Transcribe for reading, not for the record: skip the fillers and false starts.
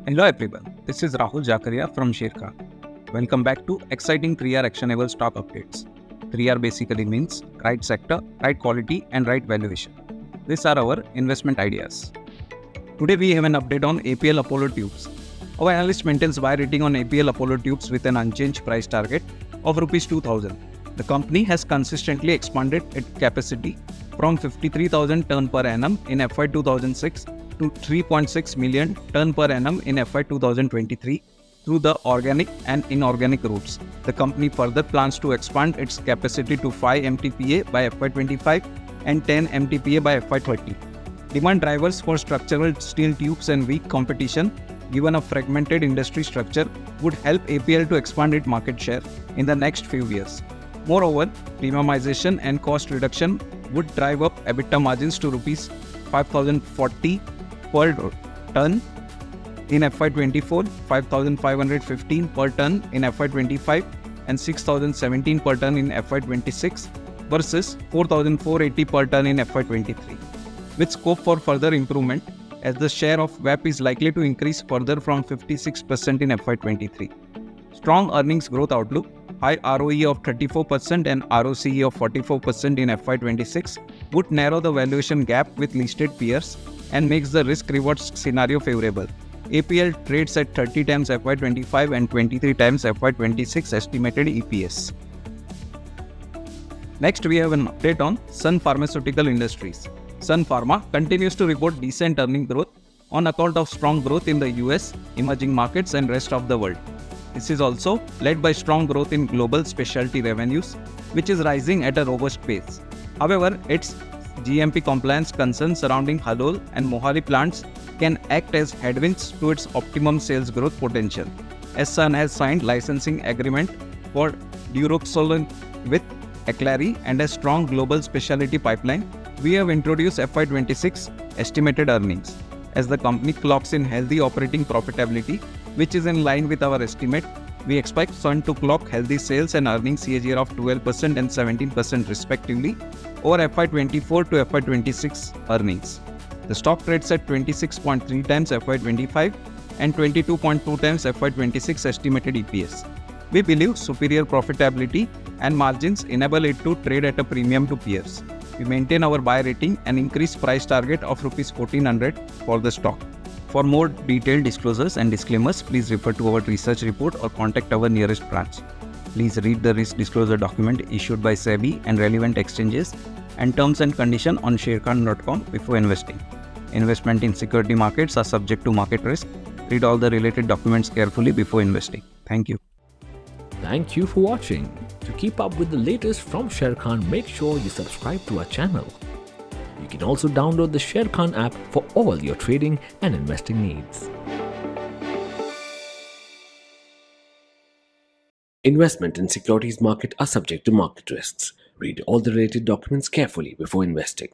Hello everyone, this is Rahul Jakaria from Sharekhan. Welcome back to exciting 3R actionable stock updates. 3R basically means right sector, right quality and right valuation. These are our investment ideas. Today we have an update on APL Apollo Tubes. Our analyst maintains buy rating on APL Apollo Tubes with an unchanged price target of Rs 2000. The company has consistently expanded its capacity from 53,000 ton per annum in FY 2006 to 3.6 million ton per annum in FY 2023 through the organic and inorganic routes. The company further plans to expand its capacity to 5 MTPA by FY 25 and 10 MTPA by FY 30. Demand drivers for structural steel tubes and weak competition, given a fragmented industry structure, would help APL to expand its market share in the next few years. Moreover, premiumization and cost reduction would drive up EBITDA margins to Rs 5,040 per ton in FY 24, 5,515 per ton in FY 25 and 6,017 per ton in FY 26 versus 4,480 per ton in FY 23. With scope for further improvement, as the share of VAP is likely to increase further from 56% in FY 23. Strong earnings growth outlook, high ROE of 34% and ROCE of 44% in FY 26 would narrow the valuation gap with listed peers and makes the risk-reward scenario favorable. APL trades at 30 times FY 25 and 23 times FY 26 estimated EPS. Next, we have an update on Sun Pharmaceutical Industries. Sunpharma continues to report decent earning growth on account of strong growth in the US, emerging markets and rest of the world. This is also led by strong growth in global specialty revenues, which is rising at a robust pace. However, its GMP compliance concerns surrounding Halol and Mohali plants can act as headwinds to its optimum sales growth potential. As Sun has signed licensing agreement for Duroxolone with Aclari and a strong global specialty pipeline, we have introduced FY 26 estimated earnings. As the company clocks in healthy operating profitability, which is in line with our estimate, we expect Sun to clock healthy sales and earnings CAGR of 12% and 17% respectively over FY 24 to FY 26 earnings. The stock trades at 26.3 times FY 25 and 22.2 times FY 26 estimated EPS. We believe superior profitability and margins enable it to trade at a premium to peers. We maintain our buy rating and increased price target of Rs 1400 for the stock. For more detailed disclosures and disclaimers, please refer to our research report or contact our nearest branch. Please read the risk disclosure document issued by SEBI and relevant exchanges and terms and conditions on sharekhan.com before investing. Investment in security markets are subject to market risk. Read all the related documents carefully before investing. Thank you. Thank you for watching. To keep up with the latest from Sharekhan, make sure you subscribe to our channel. You can also download the Sharekhan app for all your trading and investing needs. Investment in securities market are subject to market risks. Read all the related documents carefully before investing.